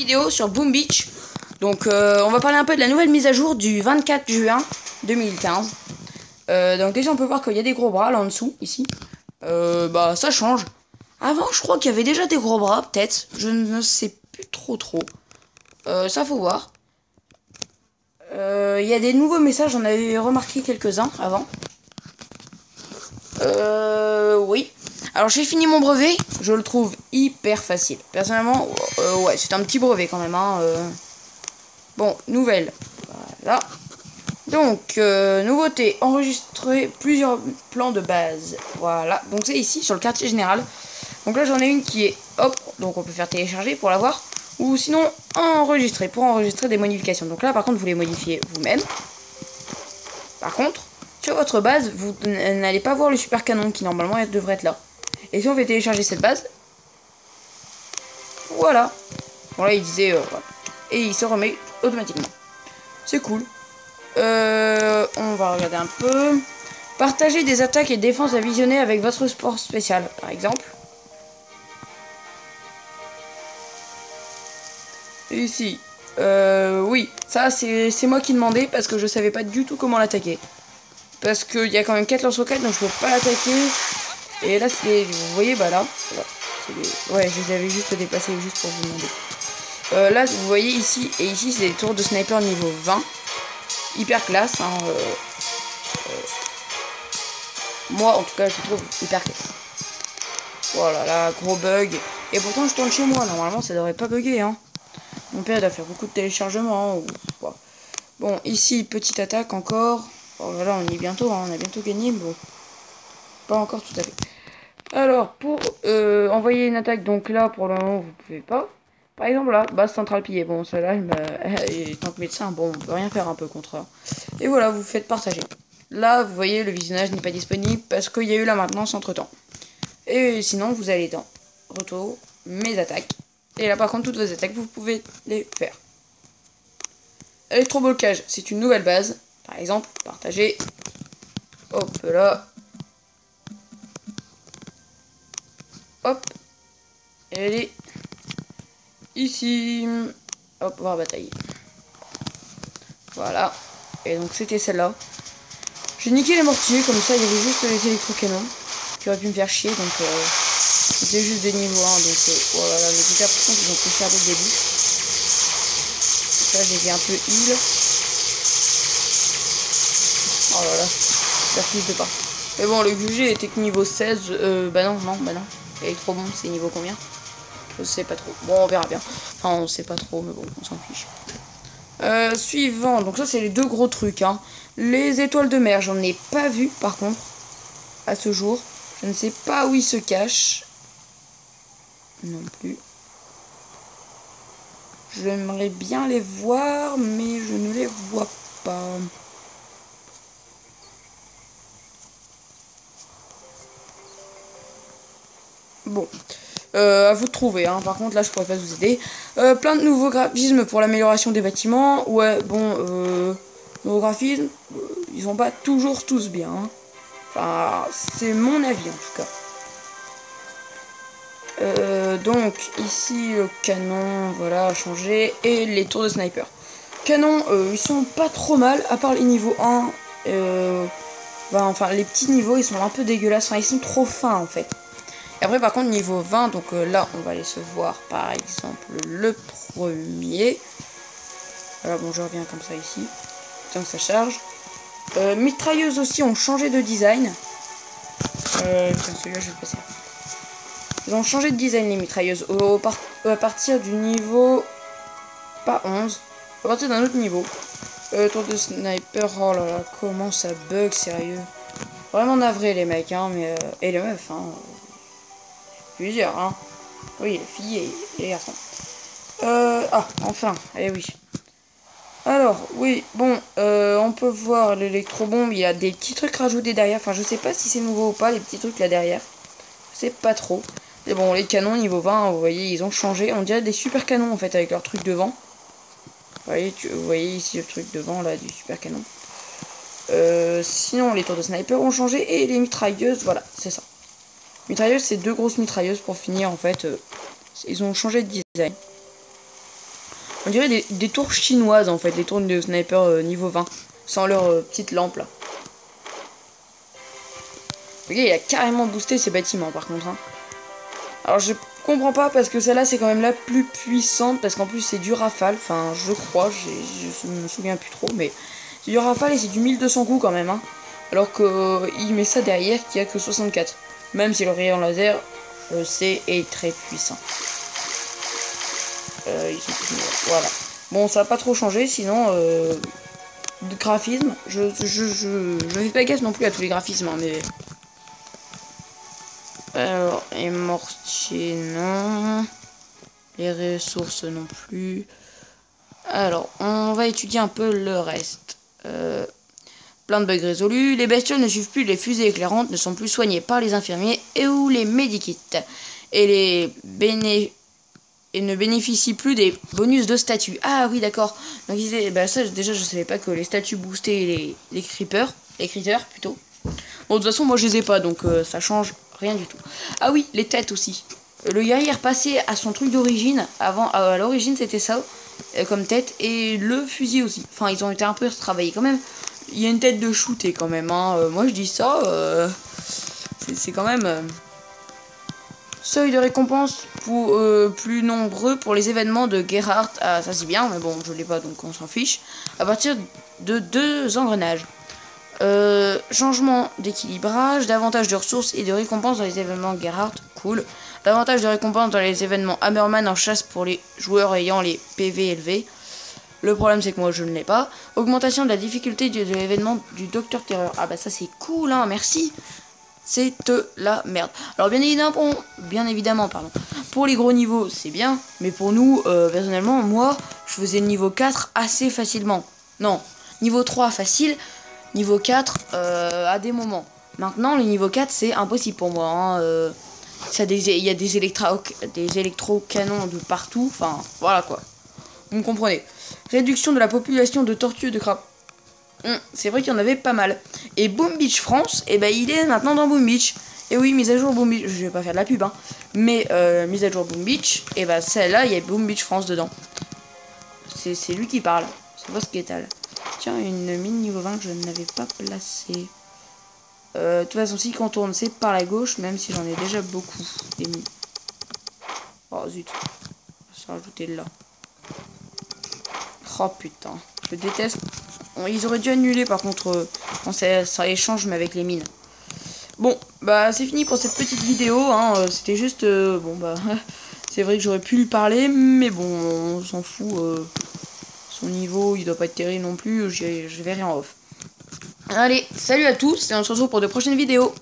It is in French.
Vidéo sur Boom Beach. Donc on va parler un peu de la nouvelle mise à jour du 24 juin 2015. Donc déjà on peut voir qu'il y a des gros bras là en dessous, ici. Bah ça change. Avant je crois qu'il y avait déjà des gros bras, peut-être. Je ne sais plus trop. Ça faut voir. Il y a des nouveaux messages, j'en avais remarqué quelques-uns avant. Oui. Alors j'ai fini mon brevet, je le trouve hyper facile. Personnellement, ouais, c'est un petit brevet quand même. Hein, Bon, nouvelle. Voilà. Donc, nouveauté, enregistrer plusieurs plans de base. Voilà, donc c'est ici sur le quartier général. Donc là j'en ai une qui est hop, donc on peut faire télécharger pour l'avoir. Ou sinon enregistrer, pour enregistrer des modifications. Donc là par contre vous les modifiez vous-même. Par contre, sur votre base, vous n'allez pas voir le super canon qui normalement devrait être là. Et si on fait télécharger cette base, voilà. Bon là il disait, voilà. Et il se remet automatiquement. C'est cool. On va regarder un peu. Partager des attaques et défenses à visionner avec votre sport spécial, par exemple. Et ici, oui, ça c'est moi qui demandais parce que je savais pas du tout comment l'attaquer. Parce qu'il y a quand même 4 lance-roquettes, donc je peux pas l'attaquer. Et là, c'est vous voyez, bah là, ouais, je les avais juste déplacés juste pour vous demander. Là, vous voyez ici, et ici, c'est des tours de sniper niveau 20. Hyper classe, hein, moi, en tout cas, je trouve hyper classe. Voilà, là, gros bug. Et pourtant, je tourne chez moi, normalement, ça devrait pas bugger, hein. Mon père doit faire beaucoup de téléchargements. Ou... Bon, ici, petite attaque encore. Bon, voilà, on y est bientôt, hein, on a bientôt gagné, mais bon. Pas encore tout à fait. Alors, pour envoyer une attaque, donc là, pour le moment, vous pouvez pas. Par exemple, là, base centrale pillée. Bon, celle-là, en tant que médecin, bon, on peut rien faire un peu contre ça. Et voilà, vous faites partager. Là, vous voyez, le visionnage n'est pas disponible parce qu'il y a eu la maintenance entre-temps. Et sinon, vous allez dans Retour, mes attaques. Et là, par contre, toutes vos attaques, vous pouvez les faire. Électroblocage, c'est une nouvelle base. Par exemple, partager. Hop là. Hop. Elle est ici. Hop, voir bataille. Voilà. Et donc c'était celle-là. J'ai niqué les mortiers, comme ça il y avait juste les électrocanons qui auraient pu me faire chier. Donc c'était juste des niveaux 1. Donc voilà, les dégâts par contre ils ont pris cher dès le début. Donc là j'ai fait un peu heal. Oh là là, ça finit de pas. Mais bon, le QG était que niveau 16. Bah non. Électro bombe, c'est niveau combien? Je sais pas trop. Bon, on verra bien. Enfin, on sait pas trop, mais bon, on s'en fiche. Suivant. Donc ça, c'est les deux gros trucs. Hein. Les étoiles de mer, j'en ai pas vu, par contre, à ce jour. Je ne sais pas où ils se cachent. Non plus. J'aimerais bien les voir, mais je ne les vois pas. Bon, à vous de trouver, hein. Par contre là je pourrais pas vous aider. Plein de nouveaux graphismes pour l'amélioration des bâtiments. Ouais, bon, nouveaux graphismes, ils sont pas toujours tous bien. Hein. Enfin, c'est mon avis en tout cas. Donc ici le canon, voilà, a changé. Et les tours de sniper. Canon, ils sont pas trop mal, à part les niveaux 1. Enfin, les petits niveaux, ils sont un peu dégueulasses. Enfin, ils sont trop fins en fait. Et après par contre niveau 20, donc là on va aller se voir par exemple le premier. Voilà, bon je reviens comme ça ici, tant que ça charge. Mitrailleuses aussi ont changé de design. Tiens, celui-là je vais le passer. Ils ont changé de design les mitrailleuses à partir du niveau, pas 11, à partir d'un autre niveau. Tour de sniper, oh là là, comment ça bug, sérieux. Vraiment navré les mecs, hein, mais, et les meufs, hein. Plusieurs, hein. Oui, les filles et les garçons. Ah, enfin, eh oui. Alors, oui, bon, on peut voir l'électrobombe, il y a des petits trucs rajoutés derrière. Enfin, je sais pas si c'est nouveau ou pas, les petits trucs là derrière. Je sais pas trop. Et bon, les canons niveau 20, vous voyez, ils ont changé. On dirait des super canons, en fait, avec leur truc devant. Vous voyez ici le truc devant, là, du super canon. Sinon, les tours de sniper ont changé. Et les mitrailleuses, voilà, c'est ça. Mitrailleuses, c'est deux grosses mitrailleuses pour finir, en fait. Ils ont changé de design. On dirait des tours chinoises en fait, les tours de sniper niveau 20. Sans leur petite lampe là. Le gars il a carrément boosté ses bâtiments par contre. Hein. Alors je comprends pas parce que celle-là c'est quand même la plus puissante. Parce qu'en plus c'est du rafale. Enfin je crois, je me souviens plus trop. Mais c'est du rafale et c'est du 1200 coups quand même. Hein. Alors qu'il met ça derrière qui a que 64. Même si le rayon laser est très puissant. Voilà. Bon ça n'a pas trop changé sinon... de graphisme, je fais pas gaffe non plus à tous les graphismes, hein, mais... Alors, et mortier, non. Les ressources non plus. Alors, on va étudier un peu le reste. Plein de bugs résolus. Les bestioles ne suivent plus les fusées éclairantes, ne sont plus soignées par les infirmiers et ou les medikits. Et ne bénéficient plus des bonus de statut. Ah oui, d'accord. Donc ils disaient, bah ça déjà je savais pas que les statuts boostaient les creepers. Les critters plutôt. Bon de toute façon moi je les ai pas donc ça change rien du tout. Ah oui, les têtes aussi. Le guerrier est repassé à son truc d'origine. Avant, à l'origine c'était ça comme tête. Et le fusil aussi. Enfin ils ont été un peu retravaillés quand même. Il y a une tête de shooter quand même. Hein. Moi je dis ça. C'est quand même... Seuil de récompense pour, plus nombreux pour les événements de Gerhardt. Ah, ça c'est bien, mais bon, je l'ai pas donc on s'en fiche. À partir de 2 engrenages. Changement d'équilibrage, davantage de ressources et de récompenses dans les événements Gerhardt. Cool. Davantage de récompenses dans les événements Hammerman en chasse pour les joueurs ayant les PV élevés. Le problème c'est que moi je ne l'ai pas. Augmentation de la difficulté de l'événement du Docteur Terreur. Ah bah ça c'est cool, hein, merci. C'est de la merde. Alors bien évidemment, pour les gros niveaux, c'est bien. Mais pour nous, personnellement, moi, je faisais le niveau 4 assez facilement. Non, niveau 3 facile, niveau 4 à des moments. Maintenant, le niveau 4, c'est impossible pour moi. Hein. Il y a des électro-canons de partout. Enfin, voilà quoi. Vous me comprenez. Réduction de la population de tortues et de crabes. C'est vrai qu'il y en avait pas mal. Et Boom Beach France, et ben il est maintenant dans Boom Beach. Et oui, mise à jour Boom Beach. Je vais pas faire de la pub, hein. Mais mise à jour Boom Beach, et ben celle-là, il y a Boom Beach France dedans. C'est lui qui parle. C'est Vosketal. Tiens, une mine niveau 20 que je n'avais pas placée. De toute façon, si qu'on tourne, c'est par la gauche, même si j'en ai déjà beaucoup. Des mines. Oh zut. Je vais rajouter là. Oh putain. Je déteste. Ils auraient dû annuler par contre quand ça échange mais avec les mines. Bon bah c'est fini pour cette petite vidéo hein. C'était juste bon bah c'est vrai que j'aurais pu lui parler mais bon on s'en fout. Son niveau il doit pas être terrible non plus. Je verrai en off. Allez salut à tous et on se retrouve pour de prochaines vidéos.